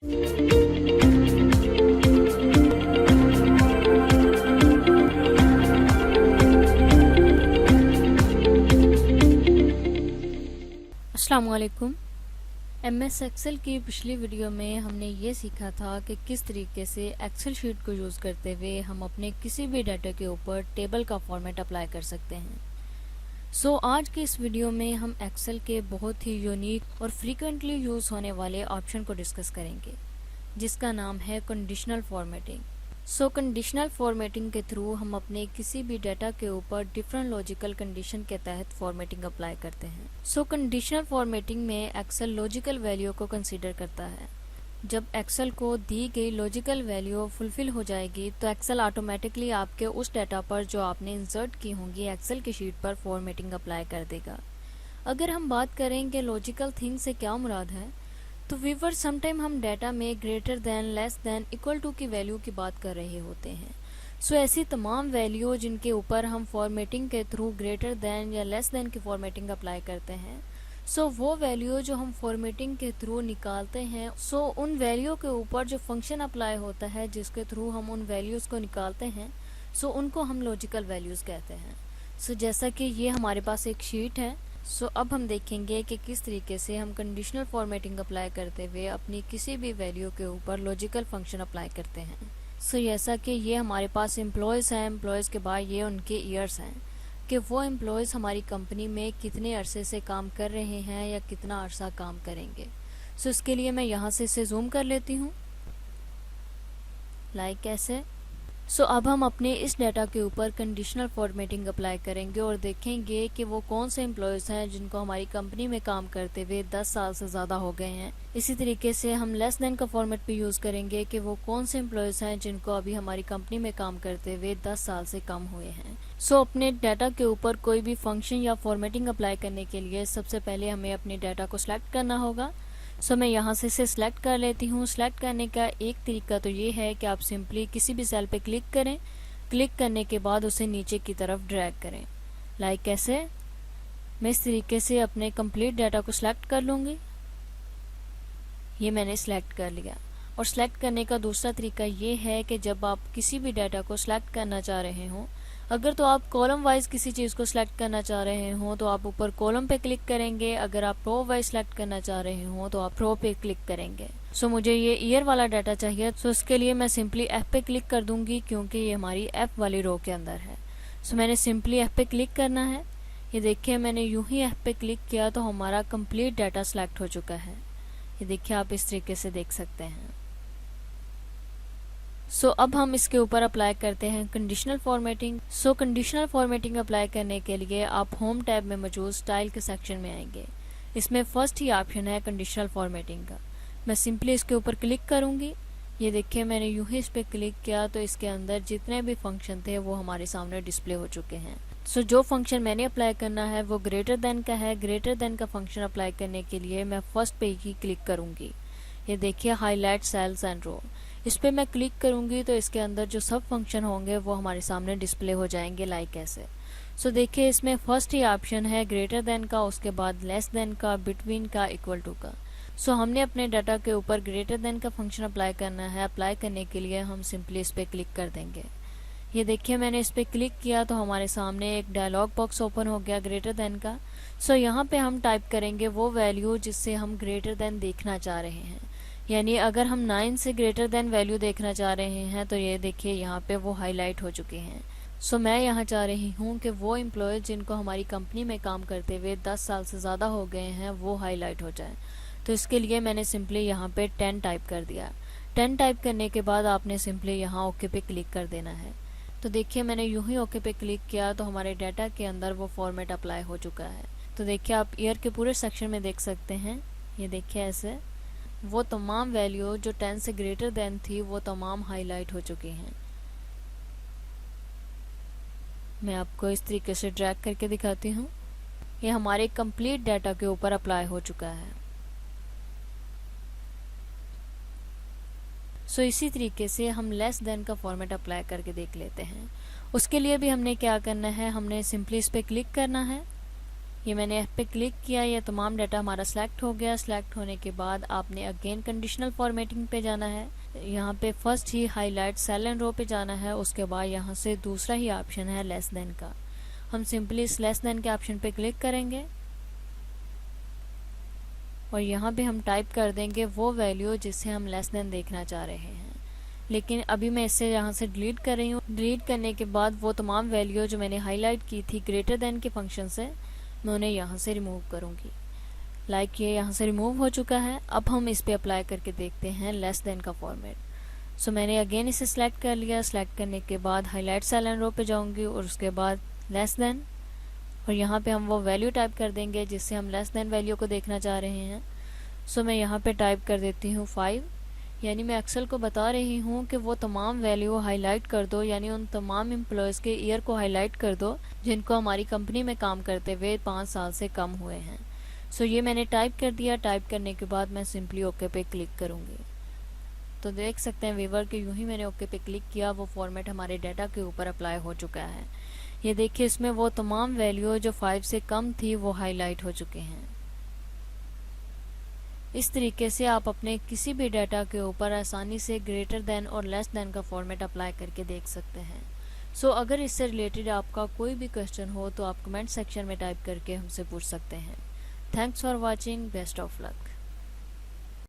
अस्सलाम वालेकुम। MS Excel की पिछली वीडियो में हमने ये सीखा था कि किस तरीके से एक्सेल शीट को यूज़ करते हुए हम अपने किसी भी डाटा के ऊपर टेबल का फॉर्मेट अप्लाई कर सकते हैं। आज की इस वीडियो में हम एक्सेल के बहुत ही यूनिक और फ्रीक्वेंटली यूज़ होने वाले ऑप्शन को डिस्कस करेंगे, जिसका नाम है कंडीशनल फॉर्मेटिंग। कंडीशनल फॉर्मेटिंग के थ्रू हम अपने किसी भी डाटा के ऊपर डिफरेंट लॉजिकल कंडीशन के तहत फॉर्मेटिंग अप्लाई करते हैं। कंडीशनल फॉर्मेटिंग में एक्सेल लॉजिकल वैल्यू को कंसीडर करता है। जब एक्सेल को दी गई लॉजिकल वैल्यू फुलफिल हो जाएगी तो एक्सेल ऑटोमेटिकली आपके उस डाटा पर जो आपने इंसर्ट की होंगी एक्सेल की शीट पर फॉर्मेटिंग अप्लाई कर देगा। अगर हम बात करें कि लॉजिकल थिंग से क्या मुराद है, तो व्यूअर समटाइम हम डाटा में greater than, less than, equal to की वैल्यू की बात कर रहे होते हैं। ऐसी तमाम वैल्यू जिनके ऊपर हम फॉर्मेटिंग के थ्रू ग्रेटर दैन या लेस दैन की फॉर्मेटिंग अप्लाई करते हैं, वो वैल्यू जो हम फॉर्मेटिंग के थ्रू निकालते हैं, उन वैल्यू के ऊपर जो फंक्शन अप्लाई होता है जिसके थ्रू हम उन वैल्यूज़ को निकालते हैं, उनको हम लॉजिकल वैल्यूज़ कहते हैं। जैसा कि ये हमारे पास एक शीट है, अब हम देखेंगे कि किस तरीके से हम कंडीशनल फॉर्मेटिंग अप्लाई करते हुए अपनी किसी भी वैल्यू के ऊपर लॉजिकल फंक्शन अप्लाई करते हैं। जैसा कि ये हमारे पास एम्प्लॉयज़ हैं, एम्प्लॉयज़ के बाद ये उनके ईयर्स हैं कि वो एम्प्लॉयज़ हमारी कंपनी में कितने अरसे से काम कर रहे हैं या कितना अरसा काम करेंगे। इसके लिए मैं यहाँ से इसे जूम कर लेती हूँ, लाइक ऐसे। अब हम अपने इस डाटा के ऊपर कंडीशनल फॉर्मेटिंग अप्लाई करेंगे और देखेंगे कि वो कौन से एम्प्लॉयज़ हैं जिनको हमारी कंपनी में काम करते हुए 10 साल से ज़्यादा हो गए हैं। इसी तरीके से हम लेस देन का फॉर्मेट भी यूज़ करेंगे कि वो कौन से एम्प्लॉयज़ हैं जिनको अभी हमारी कंपनी में काम करते हुए 10 साल से कम हुए हैं। अपने डाटा के ऊपर कोई भी फंक्शन या फॉर्मेटिंग अप्लाई करने के लिए सबसे पहले हमें अपने डाटा को सिलेक्ट करना होगा। मैं यहाँ से इसे सिलेक्ट कर लेती हूँ। सिलेक्ट करने का एक तरीका तो ये है कि आप सिंपली किसी भी सेल पे क्लिक करें, क्लिक करने के बाद उसे नीचे की तरफ ड्रैग करें, लाइक ऐसे। मैं इस तरीके से अपने कंप्लीट डाटा को सिलेक्ट कर लूँगी। ये मैंने सिलेक्ट कर लिया। और सिलेक्ट करने का दूसरा तरीका ये है कि जब आप किसी भी डाटा को सिलेक्ट करना चाह रहे हों, अगर तो आप कॉलम वाइज किसी चीज़ को सिलेक्ट करना चाह रहे हो तो आप ऊपर कॉलम पे क्लिक करेंगे। अगर आप रो वाइज सिलेक्ट करना चाह रहे हो तो आप रो पे क्लिक करेंगे। मुझे ये ईयर वाला डाटा चाहिए, इसके लिए मैं सिंपली F पे क्लिक कर दूंगी क्योंकि ये हमारी F वाली रो के अंदर है। मैंने सिंपली F पे क्लिक करना है। ये देखिए, मैंने यूं ही F पे क्लिक किया तो हमारा कंप्लीट डाटा सिलेक्ट हो चुका है। ये देखिए, आप इस तरीके से देख सकते हैं। अब हम इसके ऊपर अप्लाई करते हैं conditional formatting. Conditional formatting apply करने के लिए आप होम टैब में मौजूद स्टाइल के सेक्शन में आएंगे। इसमें फर्स्ट ही ऑप्शन है कंडीशनल फॉर्मेटिंग का। मैं सिंपली इसके ऊपर क्लिक करूंगी। ये देखिए, मैंने यूं ही इस पर क्लिक किया तो इसके अंदर जितने भी फंक्शन थे वो हमारे सामने डिस्प्ले हो चुके हैं। जो फंक्शन मैंने अप्लाई करना है वो ग्रेटर देन का है। ग्रेटर देन का फंक्शन अप्लाई करने के लिए मैं फर्स्ट पे ही क्लिक करूंगी। ये देखिए, हाईलाइट सेल्स एंड रो, इस पर मैं क्लिक करूंगी तो इसके अंदर जो सब फंक्शन होंगे वो हमारे सामने डिस्प्ले हो जाएंगे, लाइक ऐसे। देखिए, इसमें फर्स्ट ही ऑप्शन है ग्रेटर देन का, उसके बाद लेस देन का, बिटवीन का, इक्वल टू का। हमने अपने डाटा के ऊपर ग्रेटर देन का फंक्शन अप्लाई करना है। अप्लाई करने के लिए हम सिंपली इस पर क्लिक कर देंगे। ये देखिए, मैंने इस पर क्लिक किया तो हमारे सामने एक डायलॉग बॉक्स ओपन हो गया ग्रेटर देन का। यहाँ पे हम टाइप करेंगे वो वैल्यू जिससे हम ग्रेटर देन देखना चाह रहे हैं। यानी अगर हम 9 से ग्रेटर देन वैल्यू देखना चाह रहे हैं तो ये देखिए, यहाँ पे वो हाईलाइट हो चुके हैं। मैं यहाँ चाह रही हूँ कि वो एम्प्लॉय जिनको हमारी कंपनी में काम करते हुए 10 साल से ज़्यादा हो गए हैं वो हाईलाइट हो जाए। तो इसके लिए मैंने सिंपली यहाँ पे 10 टाइप कर दिया। 10 टाइप करने के बाद आपने सिंपली यहाँ ओके पे क्लिक कर देना है। तो देखिए, मैंने यूं ही ओके पे क्लिक किया तो हमारे डाटा के अंदर वो फॉर्मेट अप्लाई हो चुका है। तो देखिए, आप ईयर के पूरे सेक्शन में देख सकते हैं। ये देखिए, ऐसे वो तमाम वैल्यू जो 10 से ग्रेटर देन थी वो तमाम हाईलाइट हो चुकी हैं। मैं आपको इस तरीके से ड्रैग करके दिखाती हूँ। ये हमारे कंप्लीट डाटा के ऊपर अप्लाई हो चुका है। इसी तरीके से हम लेस देन का फॉर्मेट अप्लाई करके देख लेते हैं। उसके लिए भी हमने क्या करना है, हमने सिंपली इस पर क्लिक करना है। ये मैंने ऐप पे क्लिक किया, ये तमाम डाटा हमारा सिलेक्ट हो गया। सिलेक्ट होने के बाद आपने अगेन कंडीशनल फॉर्मेटिंग पे जाना है। यहाँ पे फर्स्ट ही हाईलाइट सेल एंड रो पे जाना है। उसके बाद यहाँ से दूसरा ही ऑप्शन है लेस देन का। हम सिंपली इस लेस देन के ऑप्शन पे क्लिक करेंगे और यहाँ पे हम टाइप कर देंगे वो वैल्यू जिससे हम लेस देन देखना चाह रहे हैं। लेकिन अभी मैं इसे यहाँ से डिलीट कर रही हूँ। डिलीट करने के बाद वो तमाम वैल्यू जो मैंने हाईलाइट की थी ग्रेटर देन के फंक्शन से, मैं उन्हें यहाँ से रिमूव करूँगी। लाइक ये यहाँ से रिमूव हो चुका है। अब हम इस पे अप्लाई करके देखते हैं लेस देन का फॉर्मेट। सो मैंने अगेन इसे सिलेक्ट कर लिया। सिलेक्ट करने के बाद हाईलाइट सेल एंड रो पे जाऊँगी और उसके बाद लेस देन, और यहाँ पे हम वो वैल्यू टाइप कर देंगे जिससे हम लेस देन वैल्यू को देखना चाह रहे हैं। सो मैं यहाँ पे टाइप कर देती हूँ 5। यानी मैं एक्सेल को बता रही हूँ कि वो तमाम वैल्यू हाईलाइट कर दो, यानी उन तमाम एम्प्लॉयज़ के ईयर को हाईलाइट कर दो जिनको हमारी कंपनी में काम करते हुए 5 साल से कम हुए हैं। सो ये मैंने टाइप कर दिया। टाइप करने के बाद मैं सिंपली ओके पे क्लिक करूँगी। तो देख सकते हैं व्यूअर कि यूँ ही मैंने ओके पे क्लिक किया, वो फॉर्मेट हमारे डाटा के ऊपर अप्लाई हो चुका है। ये देखिए इसमें वो तमाम वैल्यू जो 5 से कम थी वो हाईलाइट हो चुके हैं। इस तरीके से आप अपने किसी भी डाटा के ऊपर आसानी से ग्रेटर देन और लेस देन का फॉर्मेट अप्लाई करके देख सकते हैं। सो अगर इससे रिलेटेड आपका कोई भी क्वेश्चन हो तो आप कमेंट सेक्शन में टाइप करके हमसे पूछ सकते हैं। Thanks for watching, best of luck.